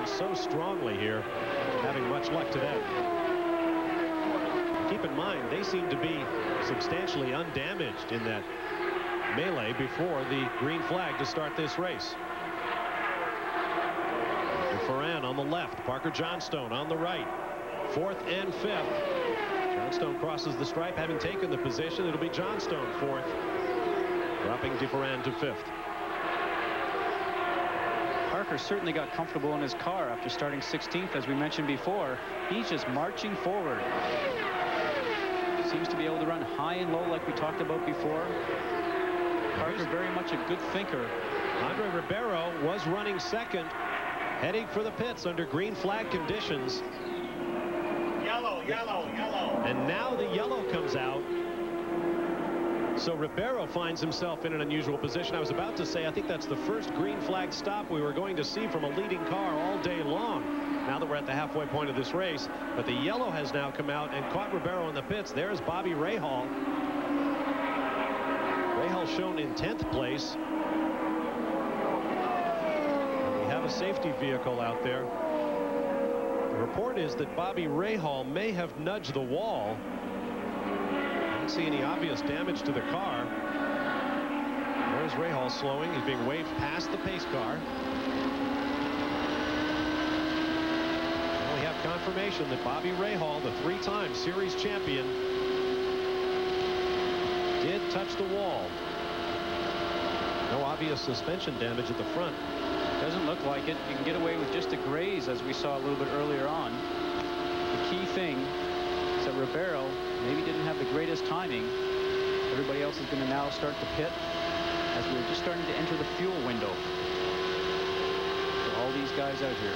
turn so strongly here, having much luck today. Keep in mind, they seem to be substantially undamaged in that melee before the green flag to start this race. Ferran on the left, Parker Johnstone on the right. 4th and 5th. Johnstone crosses the stripe, having taken the position. It'll be Johnstone 4th, dropping DeFerran to 5th. Parker certainly got comfortable in his car after starting 16th, as we mentioned before. He's just marching forward. Seems to be able to run high and low like we talked about before. Parker very much a good thinker. Andre Ribeiro was running 2nd, heading for the pits under green flag conditions. Yellow, yellow, yellow. And now the yellow comes out. So Ribeiro finds himself in an unusual position. I was about to say, I think that's the first green flag stop we were going to see from a leading car all day long, now that we're at the halfway point of this race. But the yellow has now come out and caught Ribeiro in the pits. There's Bobby Rahal. Rahal shown in 10th place. We have a safety vehicle out there. The report is that Bobby Rahal may have nudged the wall. I don't see any obvious damage to the car. There's Rahal slowing. He's being waved past the pace car. And we have confirmation that Bobby Rahal, the 3-time series champion, did touch the wall. No obvious suspension damage at the front. Doesn't look like it. You can get away with just a graze, as we saw a little bit earlier on. The key thing is that Ribeiro maybe didn't have the greatest timing. Everybody else is going to now start to pit as we're just starting to enter the fuel window. So all these guys out here.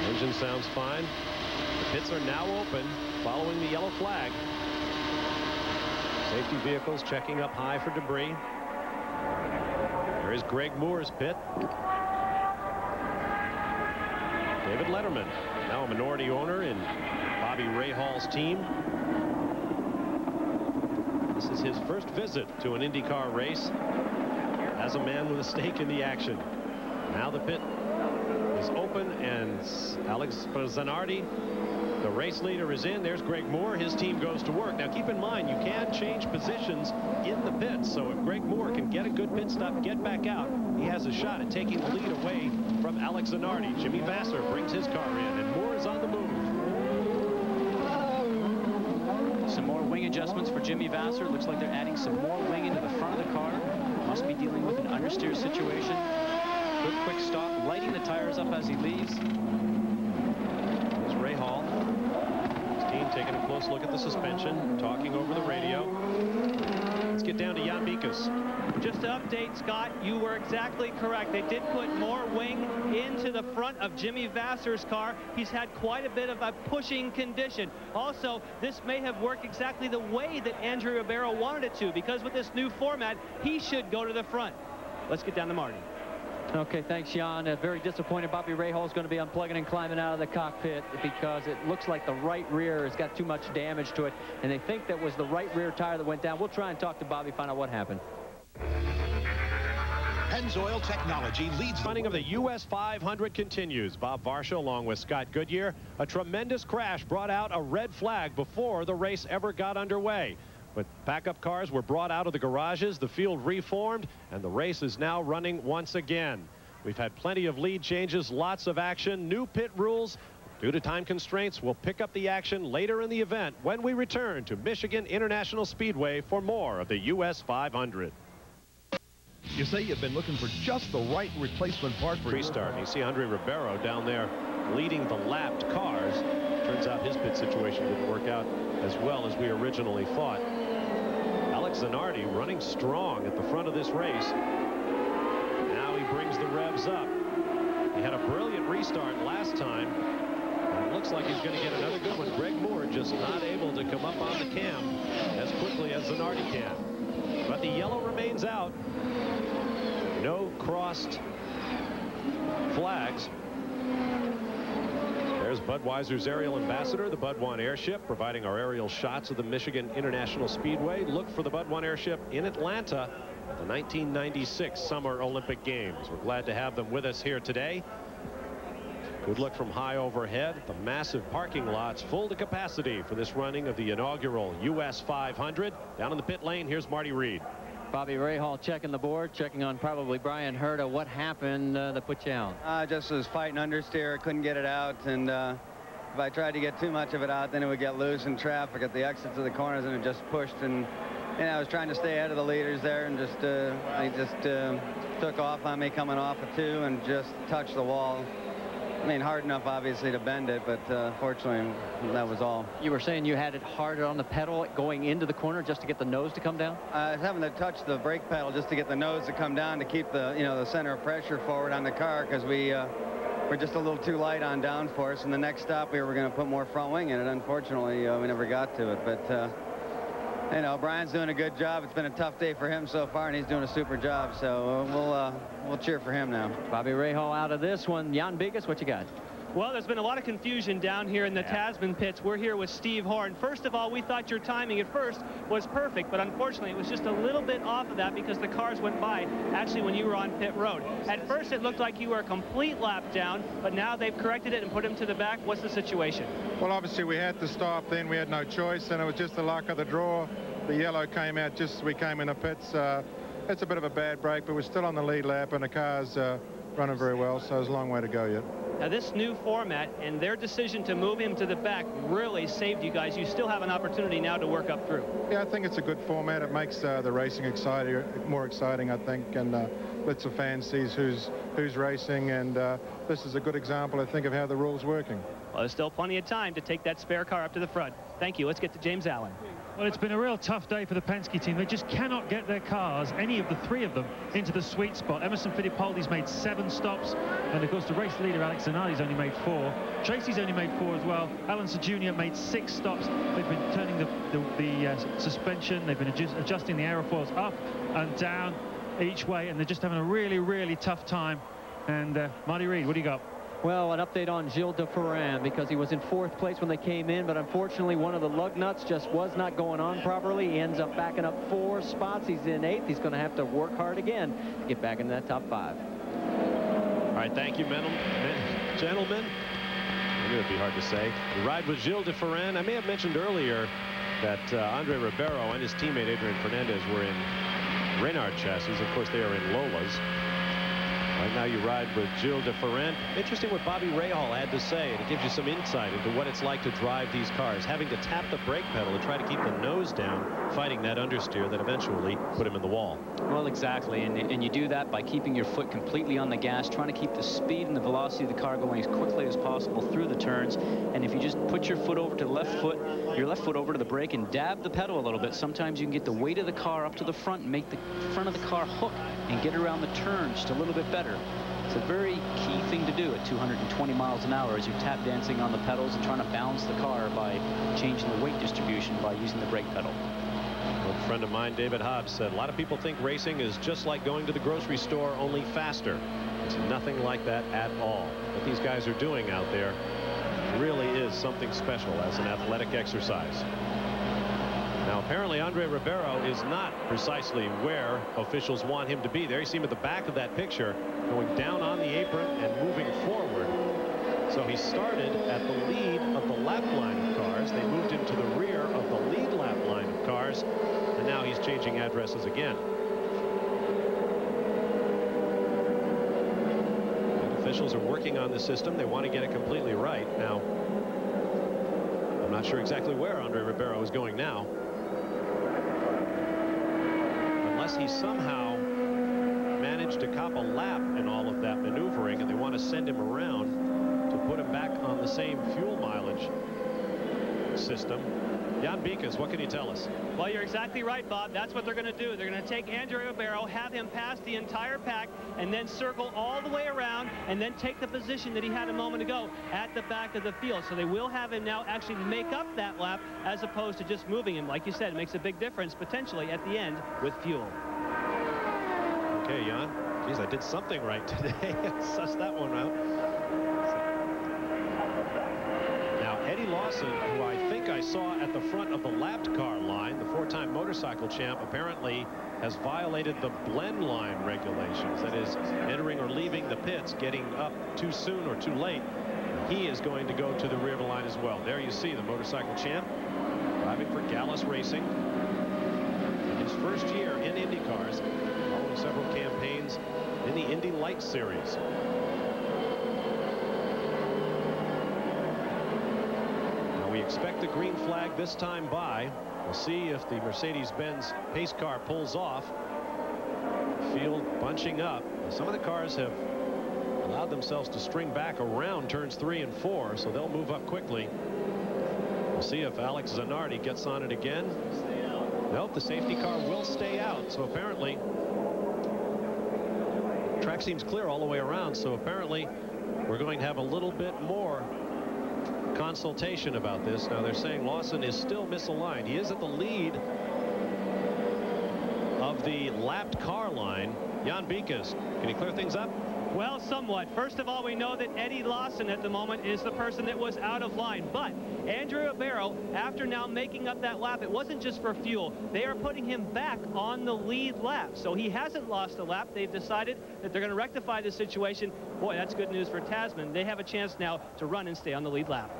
Engine sounds fine. The pits are now open following the yellow flag. Safety vehicles checking up high for debris. There is Greg Moore's pit. David Letterman, now a minority owner in Bobby Rahal's team. This is his first visit to an IndyCar race as a man with a stake in the action. Now the pit is open, and Alex Zanardi, the race leader, is in. There's Greg Moore. His team goes to work. Now keep in mind, you can change positions in the pits. So if Greg Moore can get a good pit stop, get back out, he has a shot at taking the lead away from Alex Zanardi. Jimmy Vasser brings his car in, and Moore is on the move. Some more wing adjustments for Jimmy Vasser. Looks like they're adding some more wing into the front of the car. Must be dealing with an understeer situation. Good quick stop, lighting the tires up as he leaves. There's Rahal. His team taking a close look at the suspension, talking over the radio. Let's get down to Jan Mikas. Just to update, Scott, you were exactly correct. They did put more wing into the front of Jimmy Vasser's car. He's had quite a bit of a pushing condition. Also, this may have worked exactly the way that Andrew Ribeiro wanted it to, because with this new format, he should go to the front. Let's get down to Marty. Okay, thanks, Jan. Very disappointed. Bobby Rahal is going to be unplugging and climbing out of the cockpit because it looks like the right rear has got too much damage to it, and they think that was the right rear tire that went down. We'll try and talk to Bobby, find out what happened. Pennzoil Technology leads the Running of the US 500 continues. Bob Varsha along with Scott Goodyear. A tremendous crash brought out a red flag before the race ever got underway. But backup cars were brought out of the garages, the field reformed, and the race is now running once again. We've had plenty of lead changes, lots of action, new pit rules. Due to time constraints, we'll pick up the action later in the event when we return to Michigan International Speedway for more of the US 500. You say you've been looking for just the right replacement part for Restart. You see Andre Ribeiro down there leading the lapped cars. Turns out his pit situation didn't work out as well as we originally thought. Alex Zanardi running strong at the front of this race. Now he brings the revs up. He had a brilliant restart last time. And it looks like he's going to get another good one. Greg Moore just not able to come up on the cam as quickly as Zanardi can. But the yellow remains out. No crossed flags. There's Budweiser's aerial ambassador, the Bud One airship, providing our aerial shots of the Michigan International Speedway. Look for the Bud One airship in Atlanta the 1996 Summer Olympic Games. We're glad to have them with us here today. Good look from high overhead. The massive parking lots full to capacity for this running of the inaugural US 500. Down in the pit lane, here's Marty Reed. Bobby Rahal checking the board, checking on probably Brian Herta. What happened that put you out? I just was fighting understeer, couldn't get it out, and if I tried to get too much of it out, then it would get loose in traffic at the exits of the corners, and it just pushed. And I was trying to stay ahead of the leaders there, and I just took off on me coming off of 2 and just touched the wall. I mean, hard enough, obviously, to bend it, but fortunately, that was all. You were saying you had it harder on the pedal going into the corner just to get the nose to come down? I was having to touch the brake pedal just to get the nose to come down to keep the, the center of pressure forward on the car, because we're just a little too light on downforce. And the next stop, we were going to put more front wing in it. Unfortunately, we never got to it. But, Brian's doing a good job. It's been a tough day for him so far, and he's doing a super job. So we'll cheer for him now. Bobby Rahal out of this one. Jan Bigas, what you got? Well, there's been a lot of confusion down here in the Tasman pits. We're here with Steve Horn. First of all, we thought your timing at first was perfect, but unfortunately it was just a little bit off of that because the cars went by actually when you were on pit road. At first it looked like you were a complete lap down, but now they've corrected it and put him to the back. What's the situation? Well, obviously we had to stop then. We had no choice, and it was just the luck of the draw. The yellow came out just as we came in the pits. It's a bit of a bad break, but we're still on the lead lap, and the car's running very well, so there's a long way to go yet. Now, this new format and their decision to move him to the back really saved you guys. You still have an opportunity now to work up through. Yeah, I think it's a good format. It makes the racing more exciting, I think, and lets the fans see who's racing, and this is a good example, I think, of how the rule's working. Well, there's still plenty of time to take that spare car up to the front. Thank you. Let's get to James Allen. Well, it's been a real tough day for the Penske team. They just cannot get their cars, any of the 3 of them, into the sweet spot. Emerson Fittipaldi's made 7 stops, and of course the race leader Alex Zanardi's only made 4. Tracy's only made 4 as well. Alonso Jr. made 6 stops. They've been turning the suspension. They've been adjusting the aerofoils up and down each way, and they're just having a really, really tough time. And Marty Reed, what do you got? Well, an update on Gilles de Ferran, because he was in 4th place when they came in, but unfortunately one of the lug nuts just was not going on properly. He ends up backing up 4 spots. He's in 8th. He's going to have to work hard again to get back into that top 5. All right, thank you, gentlemen. I knew it'd be hard to say. The ride with Gilles de Ferran. I may have mentioned earlier that Andre Ribeiro and his teammate Adrian Fernandez were in Reynard chassis. Of course, they are in Lolas. Right now you ride with Gilles de Ferran. Interesting what Bobby Rahal had to say, and it gives you some insight into what it's like to drive these cars, having to tap the brake pedal to try to keep the nose down, fighting that understeer that eventually put him in the wall. Well, exactly, and you do that by keeping your foot completely on the gas, trying to keep the speed and the velocity of the car going as quickly as possible through the turns. And if you just put your foot over to the left foot, your left foot over to the brake and dab the pedal a little bit, sometimes you can get the weight of the car up to the front and make the front of the car hook and get around the turn just a little bit better. It's a very key thing to do at 220 miles an hour as you're tap dancing on the pedals and trying to balance the car by changing the weight distribution by using the brake pedal. A friend of mine, David Hobbs, said a lot of people think racing is just like going to the grocery store, only faster. It's nothing like that at all. What these guys are doing out there really is something special as an athletic exercise. Now, apparently, Andre Ribeiro is not precisely where officials want him to be. There you see him at the back of that picture, going down on the apron and moving forward. So he started at the lead of the lap line of cars. They moved him to the rear of the lead lap line of cars, and now he's changing addresses again. And officials are working on the system. They want to get it completely right. Now, I'm not sure exactly where Andre Ribeiro is going now. Unless he somehow managed to cop a lap in all of that maneuvering, and they want to send him around to put him back on the same fuel mileage system. Jan Bikas, what can you tell us? Well, you're exactly right, Bob. That's what they're going to do. They're going to take Andre Ribeiro, have him pass the entire pack, and then circle all the way around, and then take the position that he had a moment ago at the back of the field. So they will have him now actually make up that lap as opposed to just moving him. Like you said, it makes a big difference potentially at the end with fuel. Okay, Jan. Geez, I did something right today. Suss that one out. Now, Eddie Lawson, who I think I saw at the front of the lapped car line, the 4-time motorcycle champ apparently has violated the blend line regulations. That is, entering or leaving the pits, getting up too soon or too late. He is going to go to the rear of the line as well. There you see the motorcycle champ driving for Gallus Racing. In his first year in IndyCars, following several campaigns in the Indy Lights Series. Now we expect the green flag this time by. We'll see if the Mercedes-Benz pace car pulls off. Field bunching up. Some of the cars have allowed themselves to string back around turns 3 and 4, so they'll move up quickly. We'll see if Alex Zanardi gets on it again. Nope, the safety car will stay out. So apparently track seems clear all the way around, so apparently we're going to have a little bit more consultation about this. Now they're saying Lawson is still misaligned. He is at the lead of the lapped car line. Jan Beekes, can he clear things up? Well, somewhat. First of all, we know that Eddie Lawson at the moment is the person that was out of line. But Andrew Ribeiro, after now making up that lap, it wasn't just for fuel. They are putting him back on the lead lap. So he hasn't lost a lap. They've decided that they're going to rectify the situation. Boy, that's good news for Tasman. They have a chance now to run and stay on the lead lap.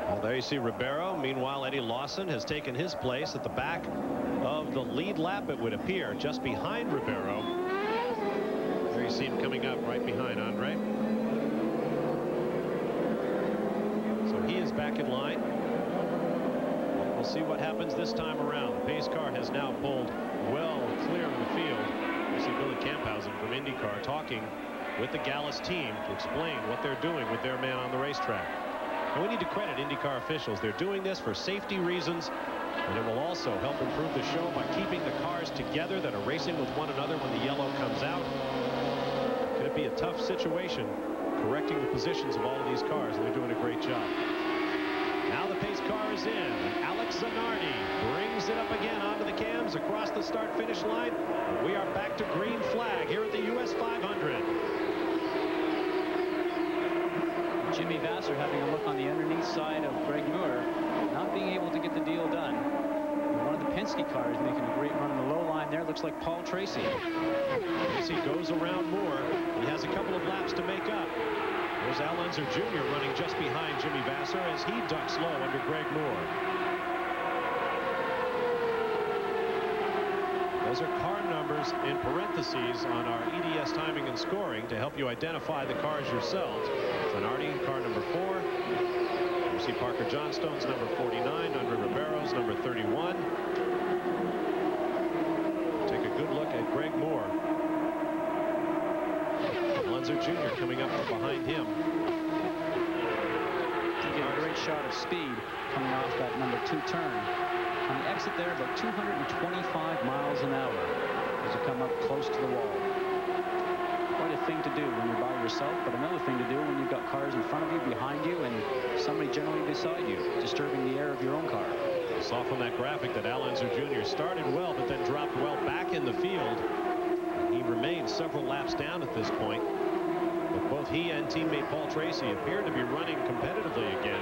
Well, there you see Ribeiro. Meanwhile, Eddie Lawson has taken his place at the back of the lead lap, it would appear, just behind Ribeiro. There you see him coming up right behind Andre. So he is back in line. We'll see what happens this time around. The pace car has now pulled well clear of the field. You see Billy Camphausen from IndyCar talking with the Gallus team to explain what they're doing with their man on the racetrack. And we need to credit IndyCar officials. They're doing this for safety reasons, and it will also help improve the show by keeping the cars together that are racing with one another when the yellow comes out. Could it be a tough situation correcting the positions of all of these cars, and they're doing a great job. Now the pace car is in, and Alex Zanardi brings it up again onto the cams across the start-finish line. And we are back to green flag here at the US 500. Jimmy Vasser having a look on the underneath side of Greg Moore, not being able to get the deal done. And one of the Penske cars making a great run on the low line there. Looks like Paul Tracy. Tracy goes around Moore. He has a couple of laps to make up. There's Al Unser Jr. running just behind Jimmy Vasser as he ducks low under Greg Moore. Those are car numbers in parentheses on our EDS timing and scoring to help you identify the cars yourselves. Zanardi, car number 4. You see Parker Johnstone's number 49, Andre Ribeiro's number 31. Take a good look at Greg Moore. Alonso Jr. coming up from behind him. Get a great shot of speed coming off that number 2 turn. On the exit there, about 225 miles an hour as you come up close to the wall. Quite a thing to do when you're by yourself, but another thing to do when you've got cars in front of you, behind you, and somebody generally beside you, disturbing the air of your own car. I saw from that graphic that Al Unser Jr. started well, but then dropped well back in the field. He remains several laps down at this point. But both he and teammate Paul Tracy appear to be running competitively again.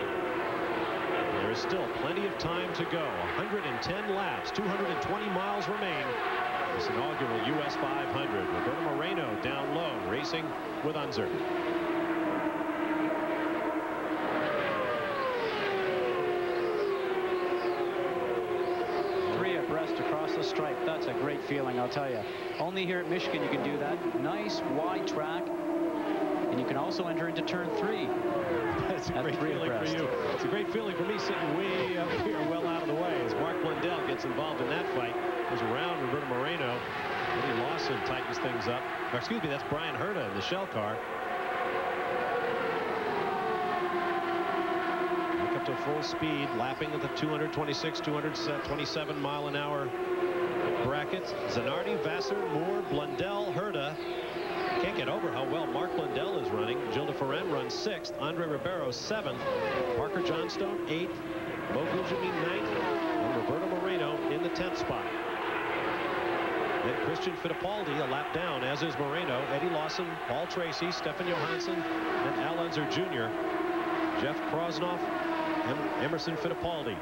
There is still plenty of time to go. 110 laps, 220 miles remain. This inaugural US 500. Roberto Moreno down low, racing with Unser. 3 abreast across the stripe. That's a great feeling, I'll tell you. Only here at Michigan you can do that. Nice wide track. And you can also enter into turn 3. That's a great feeling for you. It's a great feeling for me sitting way up here, well out of the way, as Mark Blundell gets involved in that fight. Goes around Roberto Moreno. Eddie Lawson tightens things up. Or, excuse me, that's Brian Herta in the shell car. Back up to full speed, lapping at the 226, 227 mile an hour bracket. Zanardi, Vasser, Moore, Blundell, Herta. Can't get over how well Mark Blundell is running. Gilles de Ferran runs 6th. Andre Ribeiro 7th. Parker Johnstone 8th. Mo Gujami 9th. And Roberto Moreno in the 10th spot. Then Christian Fittipaldi a lap down, as is Moreno. Eddie Lawson, Paul Tracy, Stefan Johansson, and Al Unser Jr. Jeff Krosnoff and Emerson Fittipaldi